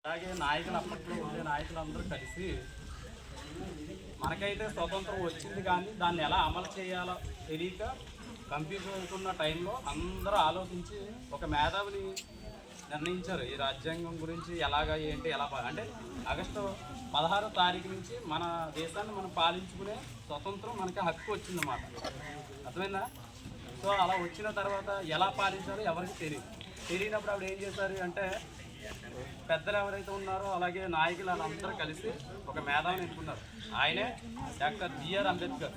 అలాగే నాయకులు అప్పట్లో ఉండే నాయకులందరూ కలిసి మనకైతే స్వతంత్రం వచ్చింది, కానీ దాన్ని ఎలా అమలు చేయాలో తెలియక కన్ఫ్యూజ్ అవుతున్న టైంలో అందరూ ఆలోచించి ఒక మేధావిని నిర్ణయించారు ఈ రాజ్యాంగం గురించి ఎలాగ ఏంటి ఎలా అంటే ఆగస్టు 16వ తారీఖు నుంచి మన దేశాన్ని మనం పాలించుకునే స్వతంత్రం మనకి హక్కు వచ్చిందన్నమాట. అర్థమైందా? సో అలా వచ్చిన తర్వాత ఎలా పాలించాలో ఎవరికి తెలియనప్పుడు ఆవిడ ఏం చేశారు అంటే, పెద్దలు ఎవరైతే ఉన్నారో అలాగే నాయకులు వాళ్ళందరూ కలిసి ఒక మేధావిని ఎన్నుకున్నారు. ఆయనే డాక్టర్ బిఆర్ అంబేద్కర్.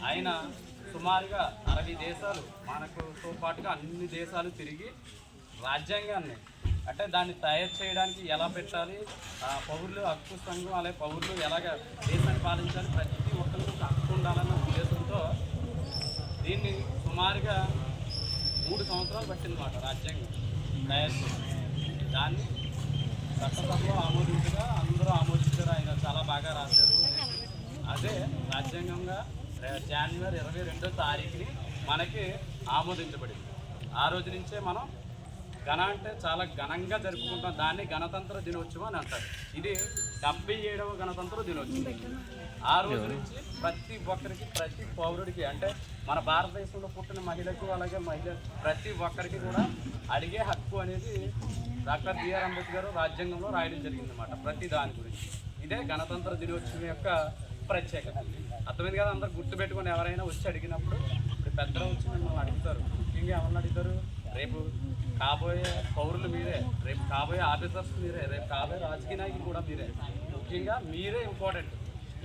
ఆయన సుమారుగా 60 దేశాలు మనకుతో పాటుగా అన్ని దేశాలు తిరిగి రాజ్యాంగాన్ని అంటే దాన్ని తయారు చేయడానికి ఎలా పెట్టాలి, పౌరులు హక్కు సంఘం అలాగే పౌరులు ఎలాగ దేశాన్ని పాలించాలి, ప్రతి ఒక్కరికి హక్కు ఉండాలన్న ఉద్దేశంతో దీన్ని సుమారుగా 3 సంవత్సరాలు పట్టిందన్నమాట రాజ్యాంగం తయారు చేసి. దాన్ని చట్టసభలో ఆమోదించగా అందరూ ఆమోదించారు. ఆయన చాలా బాగా రాశారు. అదే రాజ్యాంగంగా జనవరి 22వ తారీఖుని మనకి ఆమోదించబడింది. ఆ రోజు నుంచే మనం అంటే చాలా ఘనంగా జరుపుకుంటాం. దాన్ని గణతంత్ర దినోత్సవం అని అంటారు. ఇది 77వ గణతంత్ర దినోత్సవం. ఆ రోజు నుంచి ప్రతి ఒక్కరికి, ప్రతి పౌరుడికి అంటే మన భారతదేశంలో పుట్టిన మహిళకు అలాగే ప్రతి ఒక్కరికి కూడా అడిగే హక్కు అనేది డాక్టర్ బిఆర్ అంబేద్కర్ రాజ్యాంగంలో రాయడం జరిగిందన్నమాట. ప్రతి దాని గురించి ఇదే గణతంత్ర దినోత్సవం యొక్క ప్రత్యేకత. అర్థమైంది కదా? అందరూ గుర్తుపెట్టుకొని ఎవరైనా వచ్చి అడిగినప్పుడు, ఇప్పుడు పెద్దలు వచ్చి మిమ్మల్ని అడుగుతారు. ముఖ్యంగా ఎవరిని అడుగుతారు? రేపు కాబోయే పౌరులు మీరే, రేపు కాబోయే ఆఫీసర్స్ మీరే, రేపు కాబోయే రాజకీయ నాయకులు కూడా మీరే. ముఖ్యంగా మీరే ఇంపార్టెంట్.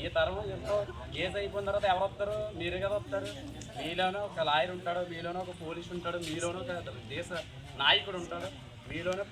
ఈ తరం ఎంతో ఏజ్ అయిపోయిన తర్వాత ఎవరు వస్తారు? మీరే కదా వస్తారు. మీలోనే ఒక లాయర్ ఉంటాడు, మీలోనే ఒక పోలీసు ఉంటాడు, మీలోనే ఒక దేశ నాయకుడు ఉంటాడు, మీలోనే